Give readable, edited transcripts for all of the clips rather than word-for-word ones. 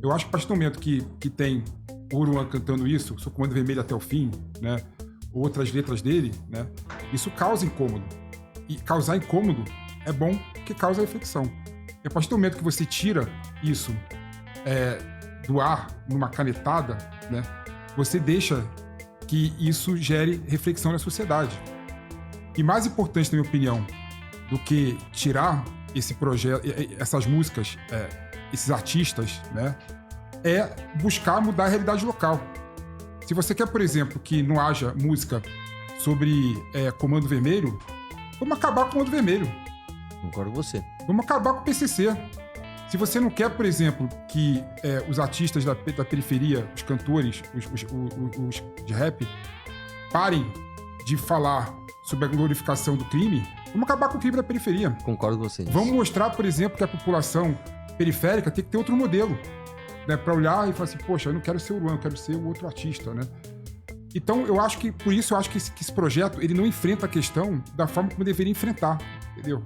Eu acho que a partir do momento que tem o Oruan cantando isso, Sou Comando Vermelho até o fim, né? Outras letras dele, né? Isso causa incômodo. E causar incômodo é bom porque causa reflexão. E a partir do momento que você tira isso do ar, numa canetada, né? Você deixa que isso gere reflexão na sociedade. E mais importante, na minha opinião, do que tirar esse projeto, essas músicas, esses artistas, né? É buscar mudar a realidade local. Se você quer, por exemplo, que não haja música sobre Comando Vermelho, vamos acabar com o Comando Vermelho. Concordo com você. Vamos acabar com o PCC. Se você não quer, por exemplo, que os artistas da periferia, os cantores, os de rap, parem de falar sobre a glorificação do crime, vamos acabar com o crime da periferia. Concordo com você. Vamos mostrar, por exemplo, que a população periférica tem que ter outro modelo, né, para olhar e falar assim, poxa, eu não quero ser o Oruan, eu quero ser o outro artista, né? Então, por isso eu acho que esse projeto, ele não enfrenta a questão da forma como deveria enfrentar, entendeu?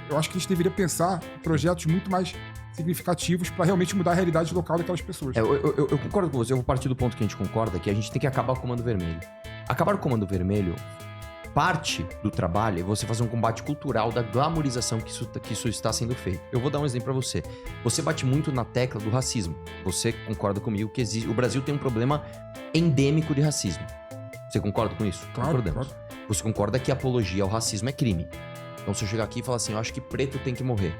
Eu acho que a gente deveria pensar em projetos muito mais significativos para realmente mudar a realidade local daquelas pessoas. Eu concordo com você, eu vou partir do ponto que a gente concorda, que a gente tem que acabar com o Comando Vermelho. Acabar com o Comando Vermelho, parte do trabalho é você fazer um combate cultural da glamorização que isso está sendo feito. Eu vou dar um exemplo para você. Você bate muito na tecla do racismo. Você concorda comigo que o Brasil tem um problema endêmico de racismo. Você concorda com isso? Claro, concordamos. claro. Você concorda que a apologia ao racismo é crime. Então se eu chegar aqui e falar assim, eu acho que preto tem que morrer.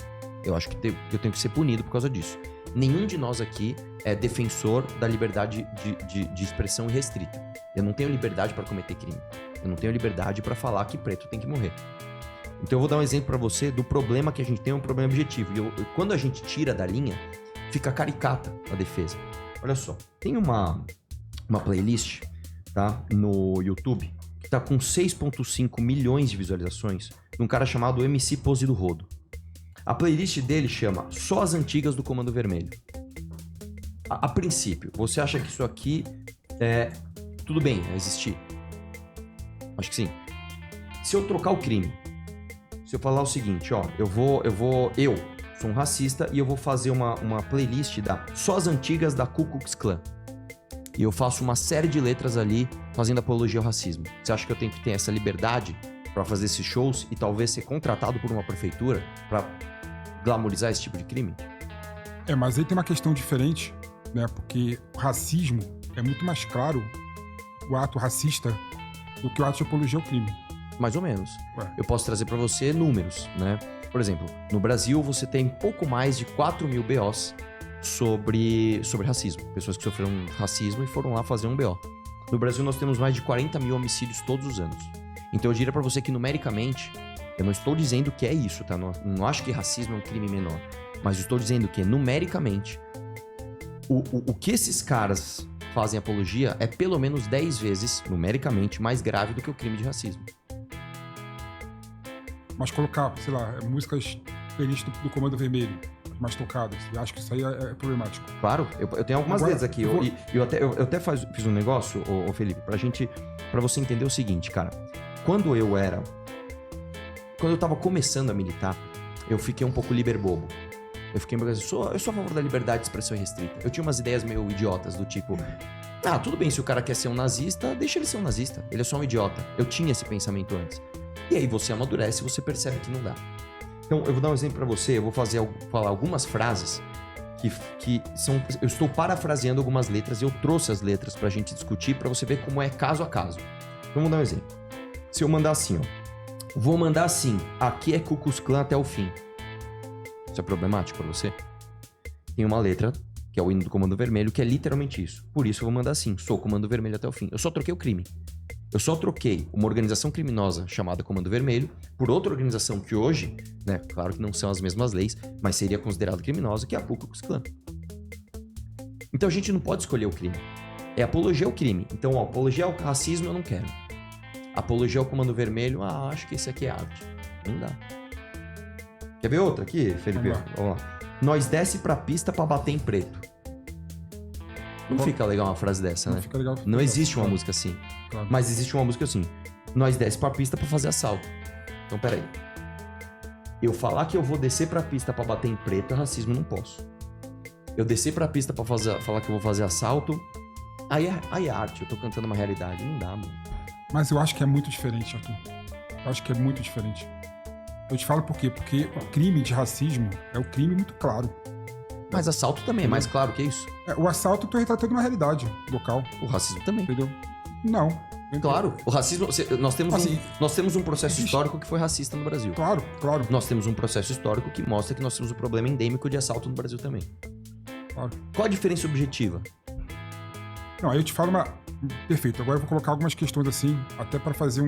Eu acho que eu tenho que ser punido por causa disso. Nenhum de nós aqui é defensor da liberdade de expressão irrestrita. Eu não tenho liberdade para cometer crime. Eu não tenho liberdade para falar que preto tem que morrer. Então eu vou dar um exemplo para você do problema que a gente tem, um problema objetivo. E quando a gente tira da linha, fica caricata a defesa. Olha só, tem uma playlist, tá, no YouTube que tá com 6,5 milhões de visualizações de um cara chamado MC Pose do Rodo. A playlist dele chama Só as Antigas do Comando Vermelho. A princípio, você acha que isso aqui tudo bem, existir? Acho que sim. Se eu trocar o crime, se eu falar o seguinte, ó, eu sou um racista e eu vou fazer uma playlist da Só as Antigas da Ku Klux Klan. E eu faço uma série de letras ali fazendo apologia ao racismo. Você acha que eu tenho que ter essa liberdade para fazer esses shows e talvez ser contratado por uma prefeitura para glamorizar esse tipo de crime? Mas aí tem uma questão diferente, né? Porque o racismo é muito mais claro, o ato racista, do que o ato de apologia ao crime. Mais ou menos. Eu posso trazer para você números, né? Por exemplo, no Brasil você tem pouco mais de 4 mil BOs sobre racismo. Pessoas que sofreram racismo e foram lá fazer um BO. No Brasil nós temos mais de 40 mil homicídios todos os anos. Então eu diria pra você que numericamente, eu não estou dizendo que é isso, tá? Não acho que racismo é um crime menor. Mas eu estou dizendo que numericamente, o que esses caras fazem apologia é pelo menos 10 vezes, numericamente, mais grave do que o crime de racismo. Mas colocar, sei lá, músicas playlist do Comando Vermelho, mais tocadas, eu acho que isso aí é problemático. Claro, eu tenho algumas letras aqui. Eu até fiz um negócio, ô Felipe, pra você entender o seguinte, cara. Quando eu tava começando a militar, eu fiquei um pouco liberbobo. Eu sou a favor da liberdade de expressão irrestrita. Eu tinha umas ideias meio idiotas, do tipo, tudo bem, se o cara quer ser um nazista, deixa ele ser um nazista. Ele é só um idiota. Eu tinha esse pensamento antes. E aí você amadurece e você percebe que não dá. Então, eu vou dar um exemplo pra você, eu vou falar algumas frases que são... Eu estou parafraseando algumas letras e eu trouxe as letras pra gente discutir, pra você ver como é caso a caso. Então, vamos dar um exemplo. Se eu mandar assim, ó. Vou mandar assim, aqui é Ku Klux Klan até o fim. Isso é problemático pra você? Tem uma letra, que é o hino do Comando Vermelho, que é literalmente isso. Por isso eu vou mandar assim, sou Comando Vermelho até o fim. Eu só troquei o crime. Eu só troquei uma organização criminosa chamada Comando Vermelho por outra organização que hoje, né, claro que não são as mesmas leis, mas seria considerada criminosa, que é a Ku Klux Klan. Então a gente não pode escolher o crime. É apologia ao crime. Então, apologia ao racismo eu não quero. Apologia ao Comando Vermelho, acho que esse aqui é arte. Não dá. Quer ver outra aqui, Felipe? Vamos lá. Nós desce pra pista pra bater em preto. Não fica legal uma frase dessa, né? Não fica legal. Não existe uma música assim. Claro. Mas existe uma música assim. Nós desce pra pista pra fazer assalto. Então, peraí. Eu falar que eu vou descer pra pista pra bater em preto é racismo, não posso. eu descer pra pista pra falar que eu vou fazer assalto, aí é arte, eu tô cantando uma realidade. Não dá, mano. Mas eu acho que é muito diferente, Arthur. Eu acho que é muito diferente. Eu te falo por quê? Porque o crime de racismo é um crime muito claro. Mas assalto também é mais claro que isso. O assalto eu tô retratando uma realidade local. O racismo também. Entendeu? Não. Claro, o racismo... Nós temos um processo histórico que foi racista no Brasil. Claro. Nós temos um processo histórico que mostra que nós temos um problema endêmico de assalto no Brasil também. Claro. Qual a diferença objetiva? Não, aí eu te falo uma... Perfeito. Agora eu vou colocar algumas questões assim, até para fazer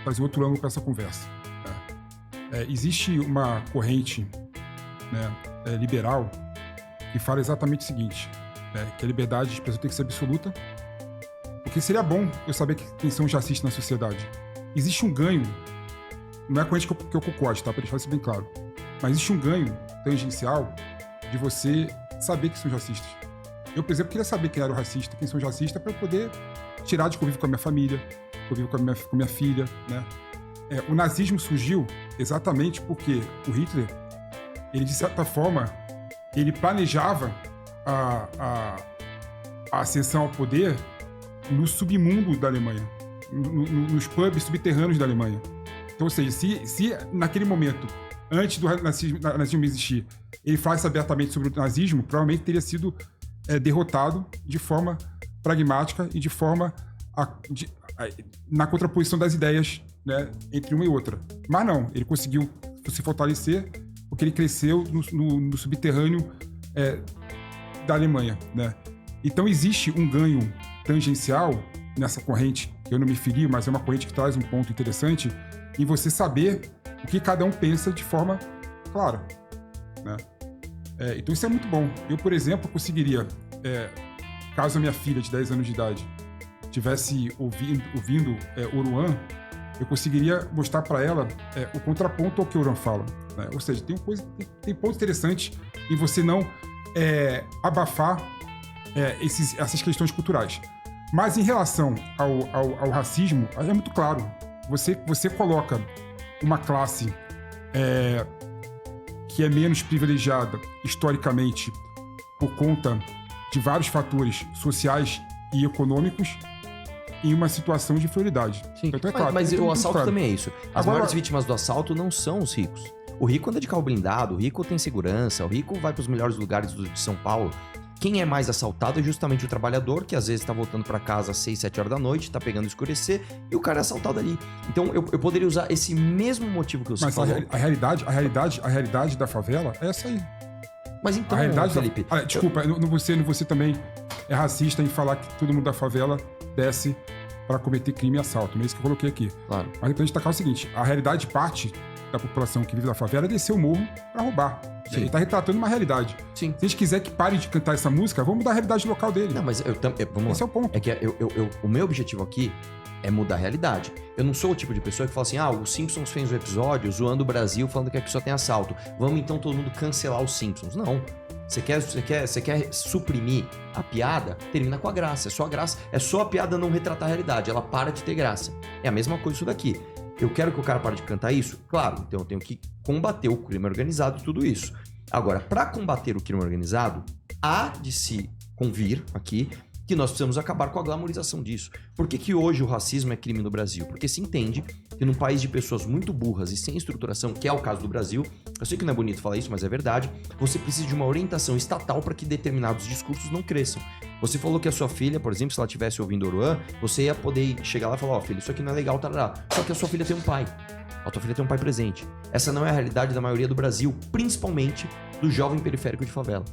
fazer outro ângulo para essa conversa. Existe uma corrente, né, liberal que fala exatamente o seguinte, que a liberdade de expressão tem que ser absoluta, porque seria bom eu saber quem são os racistas na sociedade. Existe um ganho, não é a corrente que eu concorde, tá? Para deixar isso bem claro, mas existe um ganho tangencial de você saber que são os racistas. Eu, por exemplo, queria saber quem era o racista, quem são os racistas, para eu poder tirar de convívio com a minha família, convívio com a minha filha, né? O nazismo surgiu exatamente porque o Hitler, ele, de certa forma, ele planejava a ascensão ao poder no submundo da Alemanha, nos pubs subterrâneos da Alemanha. Então, ou seja, se naquele momento, antes do nazismo existir, ele falasse abertamente sobre o nazismo, provavelmente teria sido derrotado de forma pragmática e de forma na contraposição das ideias, né, entre uma e outra. Mas não, ele conseguiu se fortalecer porque ele cresceu no subterrâneo da Alemanha, né? Então existe um ganho tangencial nessa corrente, que eu não me feri, mas é uma corrente que traz um ponto interessante, em você saber o que cada um pensa de forma clara, né? Então isso é muito bom. Eu, por exemplo, conseguiria, caso a minha filha de 10 anos de idade estivesse ouvindo Oruan, eu conseguiria mostrar para ela o contraponto ao que Oruan fala, né? Ou seja, tem pontos interessantes em você não abafar essas questões culturais. Mas em relação ao racismo, é muito claro. Você coloca uma classe que é menos privilegiada historicamente por conta de vários fatores sociais e econômicos em uma situação de inferioridade. Sim. Então, claro, mas o assalto também é isso. As maiores vítimas do assalto não são os ricos. O rico anda de carro blindado, o rico tem segurança, o rico vai para os melhores lugares de São Paulo. Quem é mais assaltado é justamente o trabalhador, que às vezes está voltando para casa às 6, 7 horas da noite, está pegando escurecer, e o cara é assaltado ali. Então eu poderia usar esse mesmo motivo que você falou. Mas a realidade da favela é essa aí. Mas então, Felipe... Desculpa, você também é racista em falar que todo mundo da favela desce para cometer crime e assalto. Não é isso que eu coloquei aqui. Claro. Mas então a gente destacar o seguinte, a realidade parte da população que vive na favela é descer o morro para roubar. Sim. Ele tá retratando uma realidade. Sim. Se a gente quiser que pare de cantar essa música, vamos mudar a realidade local dele. Não, mas vamos lá. Esse é o ponto. É que o meu objetivo aqui é mudar a realidade. Eu não sou o tipo de pessoa que fala assim, o Simpsons fez um episódio zoando o Brasil, falando que aqui só tem assalto. Vamos então todo mundo cancelar os Simpsons. Não. Você quer suprimir a piada? Termina com a graça. É só a piada não retratar a realidade. Ela para de ter graça. É a mesma coisa isso daqui. Eu quero que o cara pare de cantar isso? Claro, então eu tenho que combater o crime organizado e tudo isso. Agora, para combater o crime organizado, há de se convir aqui que nós precisamos acabar com a glamorização disso. Por que hoje o racismo é crime no Brasil? Porque se entende que num país de pessoas muito burras e sem estruturação, que é o caso do Brasil, eu sei que não é bonito falar isso, mas é verdade, você precisa de uma orientação estatal para que determinados discursos não cresçam. Você falou que a sua filha, por exemplo, se ela estivesse ouvindo Oruan, você ia poder chegar lá e falar, filha, isso aqui não é legal, tarará. Só que a sua filha tem um pai. A tua filha tem um pai presente. Essa não é a realidade da maioria do Brasil, principalmente do jovem periférico de favela.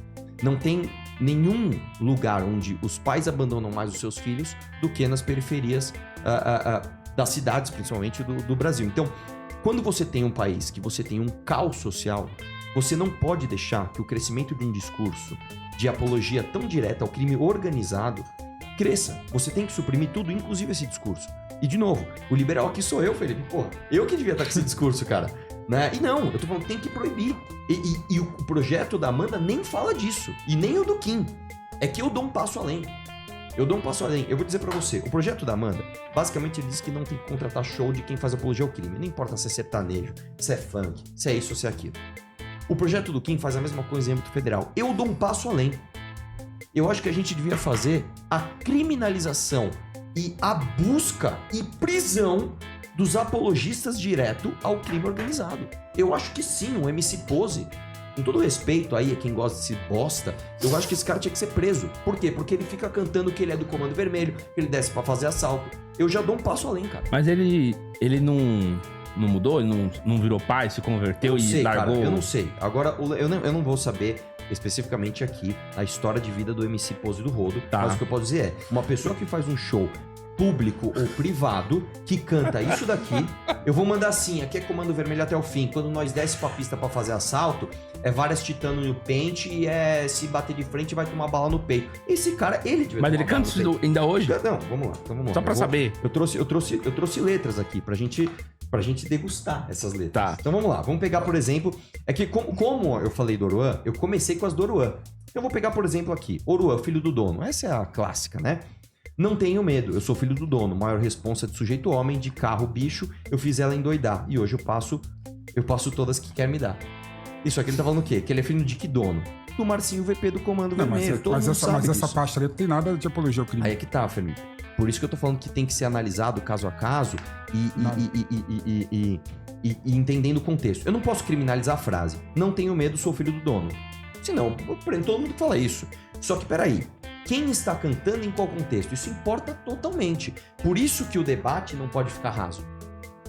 Não tem nenhum lugar onde os pais abandonam mais os seus filhos do que nas periferias das cidades, principalmente do Brasil. Então, quando você tem um país que você tem um caos social, você não pode deixar que o crescimento de um discurso de apologia tão direta ao crime organizado cresça. Você tem que suprimir tudo, inclusive esse discurso. E, de novo, o liberal aqui sou eu, Felipe. Pô, eu que devia estar com esse discurso, cara. Né? E não, eu tô falando, tem que proibir. E o projeto da Amanda nem fala disso. E nem o do Kim. É que eu dou um passo além. Eu vou dizer pra você, o projeto da Amanda, basicamente ele diz que não tem que contratar show de quem faz apologia ao crime. Não importa se é sertanejo, se é funk, se é isso ou se é aquilo. O projeto do Kim faz a mesma coisa em âmbito federal. Eu dou um passo além. Eu acho que a gente devia fazer a criminalização e a busca e prisão dos apologistas direto ao crime organizado. Eu acho que sim, o MC Pose, com todo respeito aí a quem gosta desse bosta, eu acho que esse cara tinha que ser preso. Por quê? Porque ele fica cantando que ele é do Comando Vermelho, que ele desce pra fazer assalto. Eu já dou um passo além, cara. Mas ele não mudou? Ele não virou pai, se converteu e largou? Cara, eu não sei. Agora, eu não vou saber especificamente aqui a história de vida do MC Pose do Rodo. Tá. Mas o que eu posso dizer é, uma pessoa que faz um show público ou privado, que canta isso daqui, eu vou mandar assim, aqui é Comando Vermelho até o fim. Quando nós desce pra pista pra fazer assalto, é várias titano no pente e se bater de frente vai tomar bala no peito. Esse cara, ele devia Mas ele canta isso ainda hoje? Não, vamos lá. Só pra saber. Eu trouxe letras aqui pra gente degustar essas letras. Tá. Então vamos lá, vamos pegar, por exemplo, é que como eu falei do Oruan, eu comecei com as do Oruan. Eu vou pegar, por exemplo, aqui, Oruan, filho do dono. Essa é a clássica, né? Não tenho medo, eu sou filho do dono, maior responsa de sujeito homem, de carro bicho, eu fiz ela endoidar. E hoje eu passo todas que quer me dar. Isso aqui ele tá falando o quê? Que ele é filho de que dono? Do Marcinho VP do Comando Vermelho. Mas essa parte ali não tem nada de apologia ao crime. Aí é que tá, Felipe. Por isso que eu tô falando que tem que ser analisado caso a caso e entendendo o contexto. Eu não posso criminalizar a frase. Não tenho medo, sou filho do dono. Senão, todo mundo fala isso. Só que, peraí. Quem está cantando em qual contexto? Isso importa totalmente. Por isso que o debate não pode ficar raso.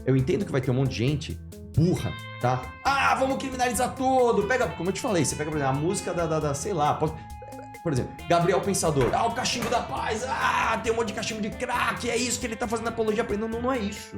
Eu entendo que vai ter um monte de gente burra, tá? Ah, vamos criminalizar tudo. Pega, como eu te falei, você pega, por exemplo, a música sei lá, por exemplo, Gabriel Pensador. Ah, o cachimbo da paz. Ah, tem um monte de cachimbo de crack. É isso que ele tá fazendo apologia pra ele. Não é isso.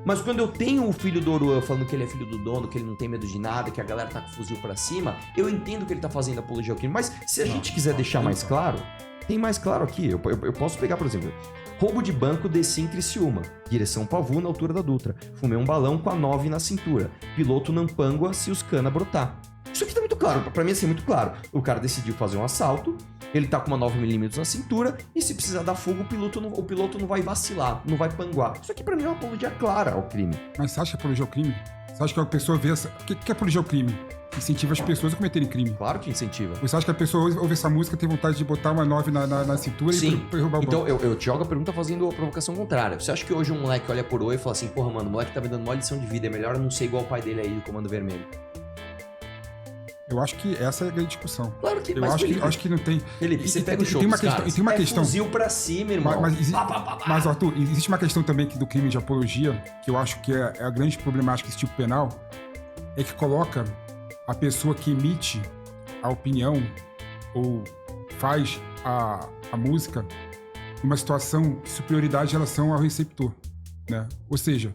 Mas quando eu tenho o filho do Oruan falando que ele é filho do dono, que ele não tem medo de nada, que a galera tá com o fuzil pra cima, eu entendo que ele tá fazendo apologia ao crime. Mas se a gente quiser deixar mais claro, tem mais claro aqui. Eu posso pegar, por exemplo, roubo de banco, desci em Criciúma. Direção Pavu, na altura da Dutra. Fumei um balão com a 9 na cintura. Piloto Nampangua, se os cana brotar. Isso aqui tá muito claro. Pra mim, assim, muito claro. O cara decidiu fazer um assalto, ele tá com uma 9mm na cintura, e se precisar dar fuga, o piloto não vai vacilar, não vai panguar. Isso aqui pra mim é uma apologia clara ao crime. Mas você acha que é apologia ao crime? Você acha que a pessoa vê essa... O que é apologia ao crime? Incentiva as pessoas a cometerem crime. Claro que incentiva. Você acha que a pessoa ouve essa música e tem vontade de botar uma 9 na cintura Sim. e roubar o banco? Então eu te jogo a pergunta fazendo a provocação contrária. Você acha que hoje um moleque olha por oi e fala assim, porra, mano, o moleque tá me dando uma lição de vida, é melhor eu não ser igual o pai dele aí do Comando Vermelho? Eu acho que essa é a grande discussão. Claro que... Eu acho que não tem... Felipe, você pega o show tem uma dos questão, caras, tem uma questão. Fuzil pra cima, irmão. Mas, Arthur, existe uma questão também do crime de apologia, que eu acho que é a grande problemática desse tipo penal, é que coloca a pessoa que emite a opinião ou faz a música numa situação de superioridade em relação ao receptor, né? Ou seja,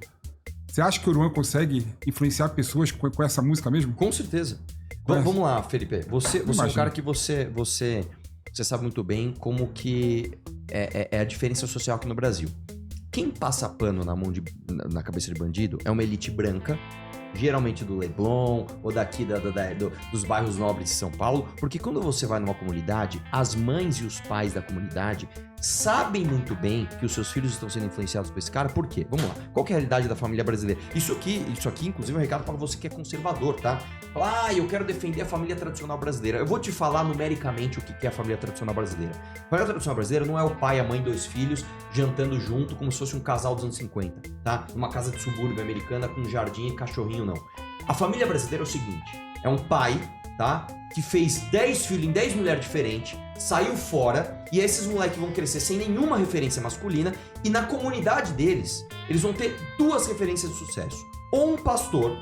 você acha que o Oruan consegue influenciar pessoas com essa música mesmo? Com certeza. Vamos lá, Felipe. Você é um cara que você sabe muito bem como que é a diferença social aqui no Brasil. Quem passa pano na cabeça de bandido é uma elite branca, geralmente do Leblon ou daqui dos bairros nobres de São Paulo, porque quando você vai numa comunidade, as mães e os pais da comunidade sabem muito bem que os seus filhos estão sendo influenciados por esse cara. Por quê? Vamos lá. Qual que é a realidade da família brasileira? Isso aqui, inclusive, é um recado para você que é conservador, tá? Eu quero defender a família tradicional brasileira. Eu vou te falar numericamente o que é a família tradicional brasileira. A família tradicional brasileira não é o pai, a mãe, 2 filhos jantando junto como se fosse um casal dos anos 50, tá? Numa casa de subúrbio americana com jardim e cachorrinho, não. A família brasileira é o seguinte, é um pai, tá? Que fez 10 filhos em 10 mulheres diferentes, saiu fora, e esses moleques vão crescer sem nenhuma referência masculina, e na comunidade deles, eles vão ter 2 referências de sucesso. Ou um pastor,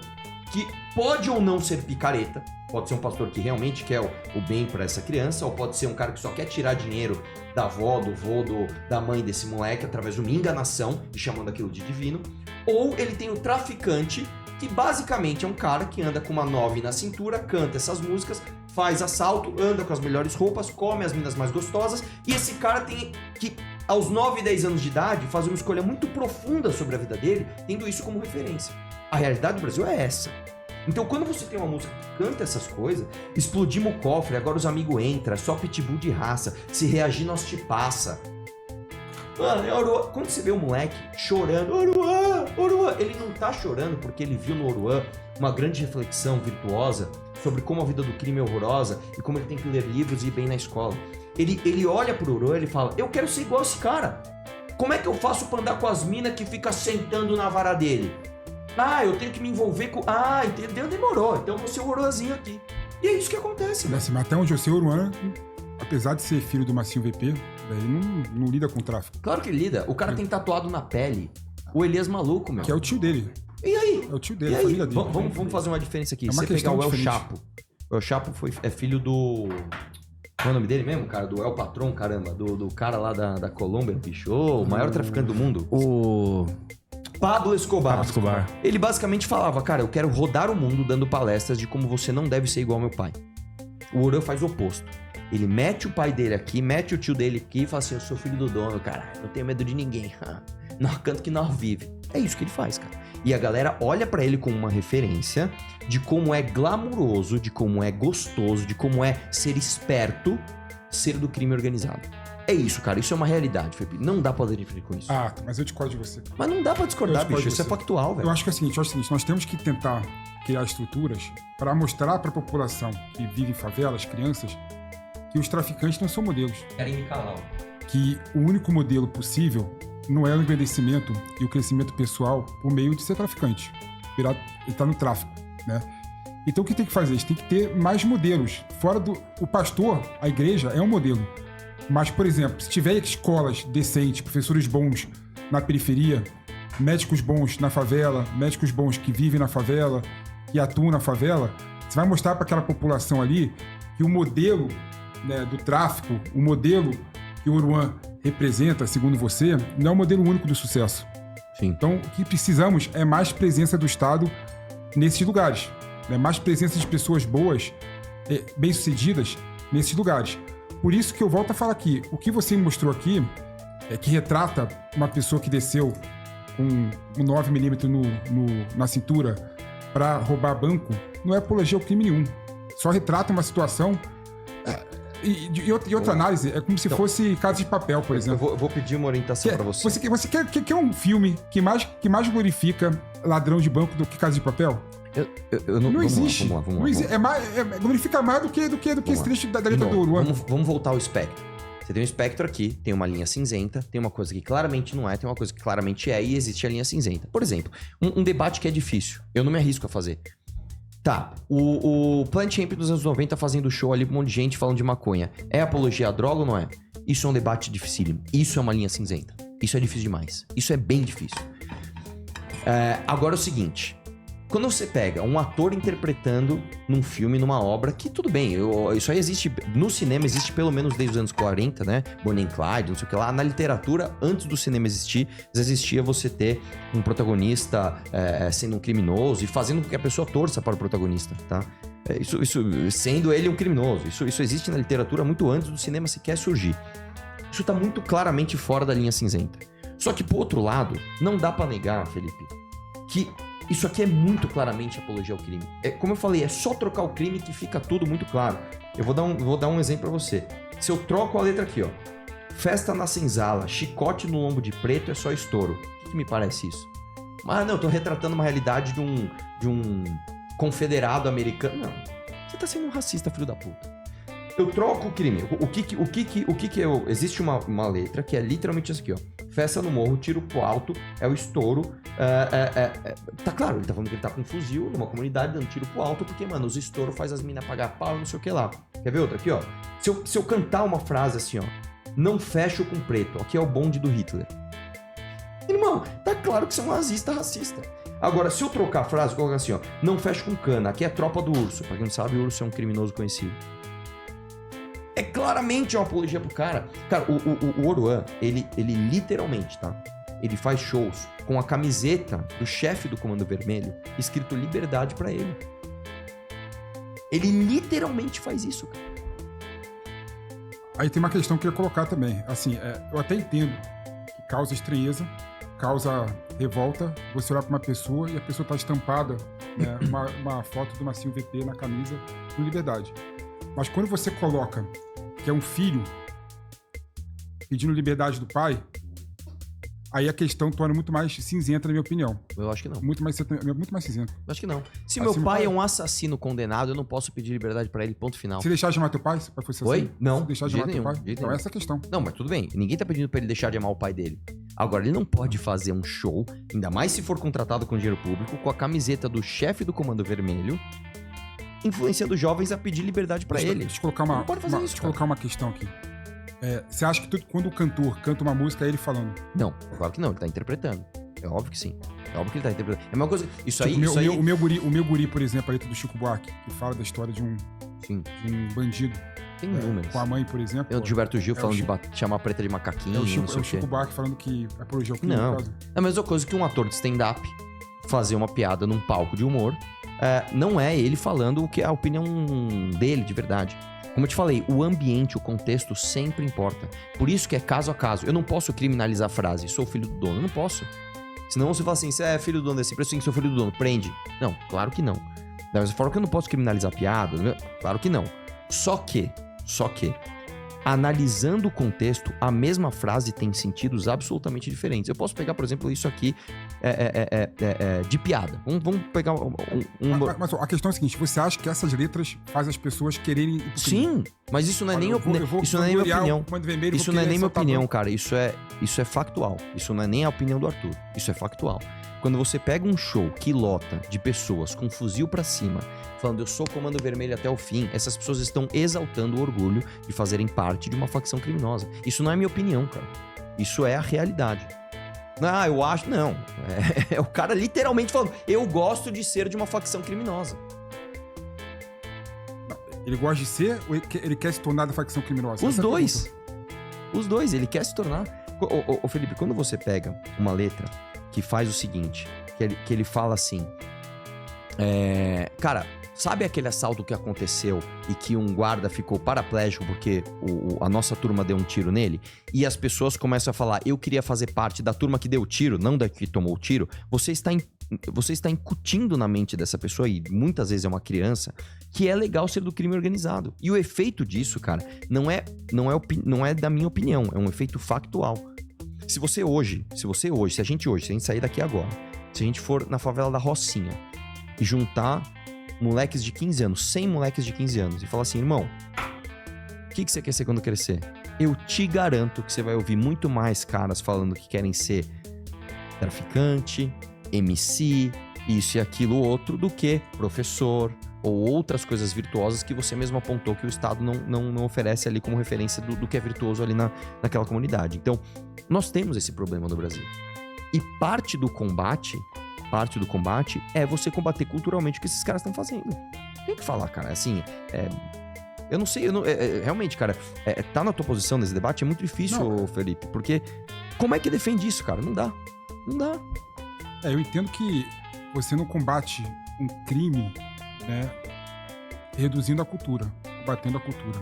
que pode ou não ser picareta, pode ser um pastor que realmente quer o bem para essa criança, ou pode ser um cara que só quer tirar dinheiro da avó, do vô, da mãe desse moleque, através de uma enganação, e chamando aquilo de divino. Ou ele tem o traficante, que basicamente é um cara que anda com uma 9 na cintura, canta essas músicas, faz assalto, anda com as melhores roupas, come as minas mais gostosas, e esse cara tem que, aos 9, 10 anos de idade, fazer uma escolha muito profunda sobre a vida dele, tendo isso como referência. A realidade do Brasil é essa. Então, quando você tem uma música que canta essas coisas, explodimos o cofre, agora os amigos entram, só pitbull de raça, se reagir nós te passa. Mano, quando você vê o moleque chorando, Oruan, ele não tá chorando porque ele viu no Oruan uma grande reflexão virtuosa sobre como a vida do crime é horrorosa e como ele tem que ler livros e ir bem na escola. Ele olha pro Oruan e ele fala, eu quero ser igual a esse cara. Como é que eu faço pra andar com as minas que fica sentando na vara dele? Ah, eu tenho que me envolver com... Ah, entendeu? Demorou. Então eu vou ser o Oruanzinho aqui. E é isso que acontece, né? Mas até onde eu sei, o Oruan, apesar de ser filho do Massinho VP, ele não lida com tráfico. Claro que ele lida. O cara tem tatuado na pele o Elias Maluco, meu. Que é o tio dele. E aí? É o tio dele, a família dele. Vamos fazer uma diferença aqui. É uma Você pegar o El diferente. Chapo. O El Chapo é filho do... Qual é o nome dele mesmo, cara? Do El Patron, caramba. Do cara lá da Colômbia, bicho. O maior traficante do mundo. O Pablo Escobar. Pablo Escobar. Ele basicamente falava, cara, eu quero rodar o mundo dando palestras de como você não deve ser igual ao meu pai. O Oruan faz o oposto. Ele mete o pai dele aqui, mete o tio dele aqui e fala assim, eu sou filho do dono, cara. Não tenho medo de ninguém. Não canto que não vive. É isso que ele faz, cara. E a galera olha pra ele como uma referência de como é glamuroso, de como é gostoso, de como é ser esperto, ser do crime organizado. É isso, cara. Isso é uma realidade, Felipe. Não dá pra diferir com isso. Ah, mas eu discordo de você. Mas não dá pra discordar, bicho. Isso é factual, velho. Eu acho que é o seguinte, nós temos que tentar criar estruturas para mostrar pra população que vive em favelas, crianças, que os traficantes não são modelos. Querem me calar. Que o único modelo possível não é o engrandecimento e o crescimento pessoal por meio de ser traficante. Ele tá no tráfico, né? Então o que tem que fazer? A gente tem que ter mais modelos. Fora do... O pastor, a igreja, é um modelo. Mas, por exemplo, se tiver escolas decentes, professores bons na periferia, médicos bons na favela, médicos bons que vivem na favela e atuam na favela, você vai mostrar para aquela população ali que o modelo, né, do tráfico, o modelo que o Oruan representa, segundo você, não é o modelo único do sucesso. Sim. Então, o que precisamos é mais presença do Estado nesses lugares, né? Mais presença de pessoas boas, bem-sucedidas nesses lugares. Por isso que eu volto a falar aqui, o que você me mostrou aqui, que retrata uma pessoa que desceu com um 9mm na cintura para roubar banco, não é apologia ao crime nenhum. Só retrata uma situação... E outra análise, é como se fosse Casa de Papel, por exemplo. Eu vou pedir uma orientação pra você. Você quer um filme que mais glorifica ladrão de banco do que Casa de Papel? Não existe. Vamos lá. Glorifica mais do que esse trecho da letra do Oruan. Vamos voltar ao espectro. Você tem um espectro aqui, tem uma linha cinzenta, tem uma coisa que claramente não é, tem uma coisa que claramente é, e existe a linha cinzenta. Por exemplo, um debate que é difícil. Eu não me arrisco a fazer. Tá, o Planet Hemp dos anos 90 fazendo show ali com um monte de gente falando de maconha. É apologia à droga ou não é? Isso é um debate dificílimo. Isso é uma linha cinzenta. Isso é difícil demais. Isso é bem difícil. Agora é o seguinte. Quando você pega um ator interpretando num filme, numa obra, que tudo bem, isso aí existe, no cinema existe pelo menos desde os anos 40, né? Bonnie and Clyde, não sei o que lá. Na literatura, antes do cinema existir, existia você ter um protagonista sendo um criminoso e fazendo com que a pessoa torça para o protagonista, tá? Isso sendo ele um criminoso. Isso existe na literatura muito antes do cinema sequer surgir. Isso tá muito claramente fora da linha cinzenta. Só que, por outro lado, não dá pra negar, Felipe, que isso aqui é muito claramente apologia ao crime. Como eu falei, é só trocar o crime que fica tudo muito claro. Eu vou dar um exemplo pra você. Se eu troco a letra aqui, ó. Festa na senzala, chicote no lombo de preto é só estouro. O que me parece isso? Mas não, eu tô retratando uma realidade de um confederado americano. Não, você tá sendo um racista, filho da puta. Eu troco o crime. Existe uma letra que é literalmente isso aqui, ó. Festa no morro, tiro pro alto, é o estouro. Tá claro, ele tá falando que ele tá com um fuzil numa comunidade dando tiro pro alto, porque, mano, os estouros faz as minas pagar pau, não sei o que lá. Quer ver outra aqui, ó? Se eu cantar uma frase assim, ó. Não fecho com preto. Aqui é o bonde do Hitler. Irmão, tá claro que você é um racista. Agora, se eu trocar a frase, colocar assim, ó. Não fecho com cana. Aqui é a tropa do urso. Pra quem não sabe, o urso é um criminoso conhecido. É claramente uma apologia pro cara. Cara, o Oruan, ele literalmente, tá? Ele faz shows com a camiseta do chefe do Comando Vermelho escrito liberdade pra ele. Ele literalmente faz isso, cara. Aí tem uma questão que eu ia colocar também. Assim, eu até entendo que causa estranheza, causa revolta você olhar pra uma pessoa e a pessoa tá estampada, né, uma foto do Massinho VP na camisa com liberdade. Mas quando você coloca que é um filho pedindo liberdade do pai, aí a questão torna muito mais cinzenta, na minha opinião. Eu acho que não. Muito mais cinzenta. Eu acho que não. Se Ah, meu se meu pai pai- é um assassino condenado, eu não posso pedir liberdade pra ele, ponto final. Se deixar de amar teu pai, se pai fosse Oi? assim? Não, Se deixar de de amar jeito teu pai? nenhum, de jeito Então nenhum. essa é a questão. Não, mas tudo bem. Ninguém tá pedindo pra ele deixar de amar o pai dele. Agora, ele não pode fazer um show, ainda mais se for contratado com dinheiro público, com a camiseta do chefe do Comando Vermelho, influenciando jovens a pedir liberdade pra ele. Deixa eu colocar uma, Não pode fazer isso, deixa eu colocar uma questão aqui. Você acha que quando o cantor canta uma música, é ele falando? Não, claro que não, ele tá interpretando. É óbvio que sim. É óbvio que ele tá interpretando. É uma coisa. Isso Tipo, aí. o meu guri, por exemplo, a letra do Chico Buarque, que fala da história de um Sim, bandido tem números. com a mãe, por exemplo. Tem o Gilberto Gil é o falando Chico- de chamar a preta de macaquinho, É o não Chico, sei o quê. Buarque falando que apologia ao crime. Não. no caso. É a mesma coisa que um ator de stand-up fazer uma piada num palco de humor. Não é ele falando o que é a opinião dele, de verdade. Como eu te falei, o ambiente, o contexto sempre importa. Por isso que é caso a caso. Eu não posso criminalizar a frase, sou filho do dono. Eu não posso. Senão você fala assim, você é filho do dono desse preço, tem que ser filho do dono. Prende. Não, claro que não. Da mesma forma que eu não posso criminalizar piada, né? Claro que não. Só que, analisando o contexto, a mesma frase tem sentidos absolutamente diferentes. Eu posso pegar, por exemplo, isso aqui de piada. Vamos pegar Mas ó, a questão é a seguinte, você acha que essas letras fazem as pessoas quererem... ir pro crime? Sim, mas isso não é Olha, nem eu vou isso não é nem minha gloriar o opinião. Comando Vermelho, Isso vou não é querer nem minha soltar opinião, banco. cara. Isso é factual. Isso não é nem a opinião do Arthur. Isso é factual. Quando você pega um show que lota de pessoas com fuzil pra cima, falando eu sou Comando Vermelho até o fim, essas pessoas estão exaltando o orgulho de fazerem parte de uma facção criminosa. Isso não é minha opinião, cara. Isso é a realidade. Ah, eu acho... Não. É o cara literalmente falando, eu gosto de ser de uma facção criminosa. Ele gosta de ser ou ele quer se tornar da facção criminosa? Os Essa é a dois. pergunta. Os dois, ele quer se tornar. Ô, Felipe, quando você pega uma letra que faz o seguinte, que ele fala assim, cara, sabe aquele assalto que aconteceu e que um guarda ficou paraplégico porque a nossa turma deu um tiro nele? E as pessoas começam a falar, eu queria fazer parte da turma que deu o tiro, não da que tomou o tiro. Você está incutindo na mente dessa pessoa, e muitas vezes é uma criança, que é legal ser do crime organizado. E o efeito disso, cara, não é da minha opinião, é um efeito factual. Se a gente sair daqui agora, se a gente for na favela da Rocinha e juntar moleques de 15 anos, 100 moleques de 15 anos, e falar assim, irmão, o que você quer ser quando crescer? Eu te garanto que você vai ouvir muito mais caras falando que querem ser traficante, MC, isso e aquilo outro, do que professor ou outras coisas virtuosas que você mesmo apontou que o Estado não oferece ali como referência do que é virtuoso ali naquela comunidade. Então, nós temos esse problema no Brasil. E parte do combate é você combater culturalmente o que esses caras estão fazendo. Tem que falar, cara, assim, eu não sei, realmente, cara, tá na tua posição nesse debate é muito difícil, Felipe, porque como é que defende isso, cara? Não dá. Eu entendo que você não combate um crime, né, reduzindo a cultura, combatendo a cultura.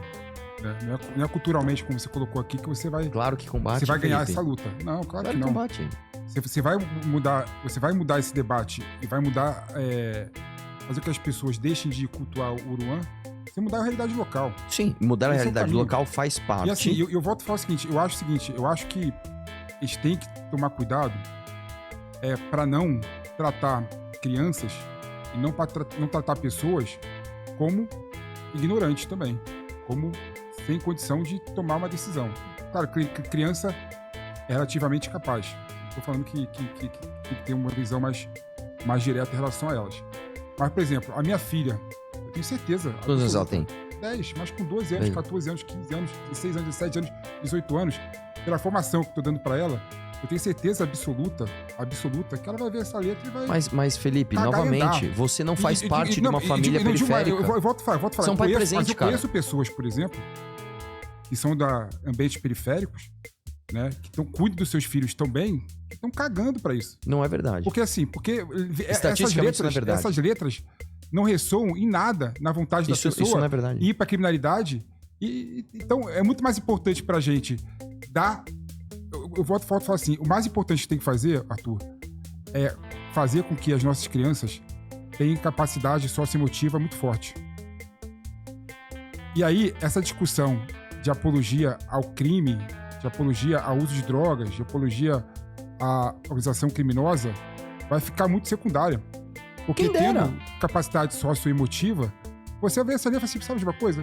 Né? Não é culturalmente, como você colocou aqui, que você vai, Claro que combate, você vai ganhar Felipe. essa luta. Não, claro que Claro que não. combate. Você vai mudar esse debate e vai mudar, fazer com que as pessoas deixem de cultuar o Uruan, você mudar a realidade local. Sim, mudar a Esse é o realidade caminho. local faz parte. E assim, eu volto a falar o seguinte, eu acho que eles têm que tomar cuidado para não tratar crianças e não tratar pessoas como ignorantes também, como sem condição de tomar uma decisão. Claro, criança é relativamente capaz. Estou falando que tem uma visão mais direta em relação a elas. Mas, por exemplo, a minha filha, eu tenho certeza... Quantos anos ela tem? 10, mas com 12 anos, 14 anos, 15 anos, 16 anos, 17 anos, 18 anos, pela formação que eu tô dando para ela, eu tenho certeza absoluta, que ela vai ver essa letra e vai... Mas Felipe, Cagar e novamente, andar. você não faz parte de uma família não, periférica. Eu volto a falar. Você é um pai presente, mas eu cara. conheço pessoas, por exemplo, que são da ambientes periféricos, né, que cuidam dos seus filhos tão bem, que estão cagando para isso. Não é verdade. Porque Estatisticamente não é verdade. essas letras não ressoam em nada na vontade da pessoa Isso não é verdade. ir pra criminalidade. Então, é muito mais importante pra gente dar... Eu volto a falar assim, o mais importante que tem que fazer, Arthur, é fazer com que as nossas crianças tenham capacidade socioemotiva muito forte. E aí, essa discussão de apologia ao crime, de apologia ao uso de drogas, de apologia a organização criminosa vai ficar muito secundária. Porque Quem dera. tendo capacidade socioemotiva, você vê essa letra assim, sabe de uma coisa?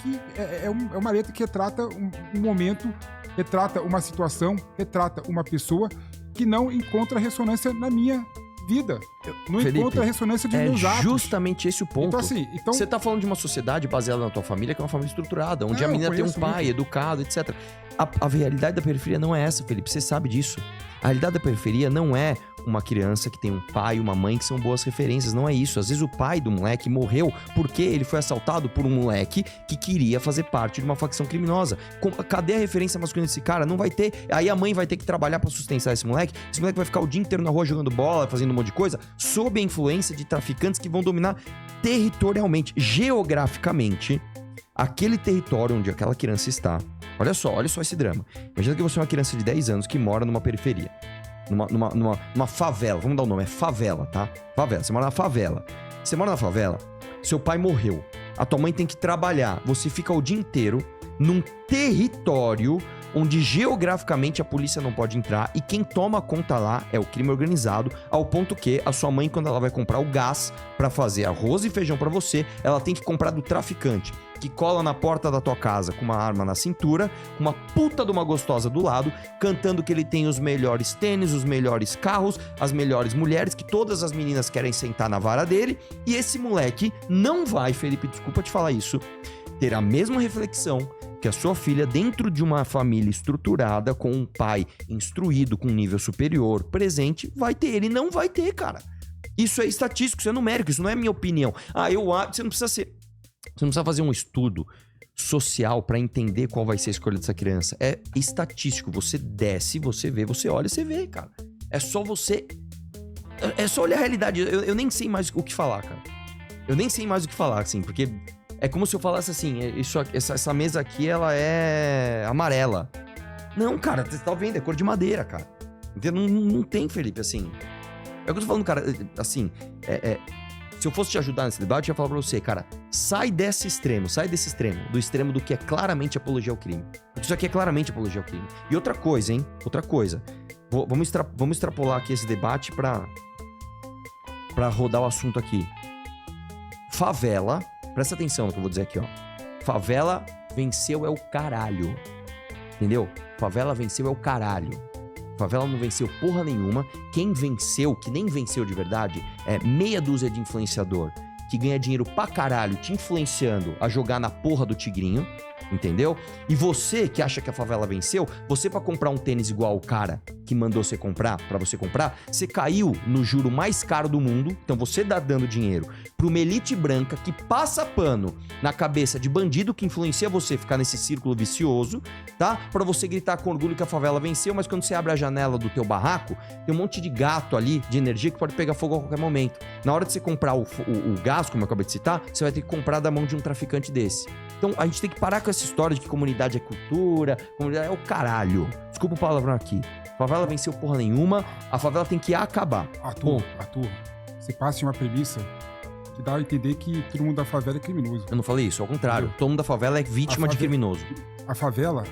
Que é uma letra que retrata um momento, retrata uma situação, retrata uma pessoa que não encontra ressonância na minha vida. Não Felipe, encontra ressonância de meus atos. É justamente esse o ponto. Então, assim, Você tá falando de uma sociedade baseada na tua família, que é uma família estruturada, onde a menina tem um pai educado, etc. A realidade da periferia não é essa, Felipe. Você sabe disso. A realidade da periferia não é uma criança que tem um pai e uma mãe que são boas referências. Não é isso. Às vezes o pai do moleque morreu porque ele foi assaltado por um moleque que queria fazer parte de uma facção criminosa. Cadê a referência masculina desse cara? Não vai ter. Aí a mãe vai ter que trabalhar pra sustentar esse moleque. Esse moleque vai ficar o dia inteiro na rua jogando bola, fazendo um monte de coisa, sob a influência de traficantes que vão dominar territorialmente, geograficamente, aquele território onde aquela criança está. Olha só esse drama. Imagina que você é uma criança de 10 anos que mora numa periferia. Numa favela. Vamos dar o nome, é favela, tá? Favela. Você mora na favela. Você mora na favela, seu pai morreu. A tua mãe tem que trabalhar. Você fica o dia inteiro num território onde geograficamente a polícia não pode entrar e quem toma conta lá é o crime organizado, ao ponto que a sua mãe, quando ela vai comprar o gás pra fazer arroz e feijão pra você, ela tem que comprar do traficante, que cola na porta da tua casa com uma arma na cintura, com uma puta de uma gostosa do lado, cantando que ele tem os melhores tênis, os melhores carros, as melhores mulheres, que todas as meninas querem sentar na vara dele, e esse moleque não vai, Felipe, desculpa te falar isso, ter a mesma reflexão que a sua filha, dentro de uma família estruturada, com um pai instruído, com um nível superior, presente, vai ter. Ele não vai ter, cara. Isso é estatístico, isso é numérico, isso não é minha opinião. Você não precisa fazer um estudo social pra entender qual vai ser a escolha dessa criança. É estatístico. Você desce, você vê, você olha, você vê, cara. É só você... É só olhar a realidade. Eu nem sei mais o que falar, cara. Eu nem sei mais o que falar, assim, porque... É como se eu falasse assim, essa mesa aqui, ela é amarela. Não, cara, você tá vendo, é cor de madeira, cara. Não tem, Felipe, assim. É o que eu tô falando, cara, assim, se eu fosse te ajudar nesse debate, eu ia falar pra você, cara, sai desse extremo, do extremo do que é claramente apologia ao crime. Porque isso aqui é claramente apologia ao crime. E outra coisa, hein, vamos extrapolar aqui esse debate pra rodar o assunto aqui. Favela... Presta atenção no que eu vou dizer aqui, ó. Favela venceu é o caralho. Entendeu? Favela venceu é o caralho. Favela não venceu porra nenhuma. Quem venceu, que nem venceu de verdade, é meia dúzia de influenciador que ganha dinheiro pra caralho te influenciando a jogar na porra do tigrinho. Entendeu? E você que acha que a favela venceu, você pra comprar um tênis igual o cara que mandou você comprar, pra você comprar, você caiu no juro mais caro do mundo, então você tá dando dinheiro pra uma elite branca que passa pano na cabeça de bandido que influencia você a ficar nesse círculo vicioso, tá? Pra você gritar com orgulho que a favela venceu, mas quando você abre a janela do teu barraco, tem um monte de gato ali, de energia, que pode pegar fogo a qualquer momento. Na hora de você comprar o gás, como eu acabei de citar, você vai ter que comprar da mão de um traficante desse. Então a gente tem que parar com essa história de que comunidade é cultura, comunidade é o caralho. Desculpa o palavrão aqui. A favela venceu porra nenhuma, a favela tem que acabar. Arthur, você passa de uma premissa que dá a entender que todo mundo da favela é criminoso. Eu não falei isso, ao contrário. Todo mundo da favela é vítima de criminoso. A favela,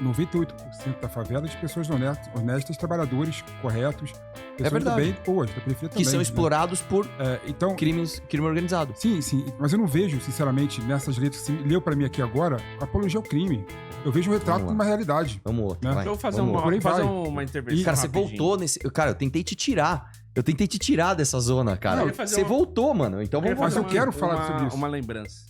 98% da favela é de pessoas honestas, trabalhadores, corretos, pessoas do bem, boas, da periferia também. Que são explorados por crime organizado. Sim, mas eu não vejo, sinceramente, nessas letras que você leu pra mim aqui agora, apologia ao crime. Eu vejo um retrato de uma realidade. Vamos lá. Né? Deixa eu fazer uma intervenção. Cara, você voltou nesse... Cara, eu tentei te tirar dessa zona, cara. Você voltou, mano. Então vamos Mas eu quero falar sobre isso. Uma lembrança.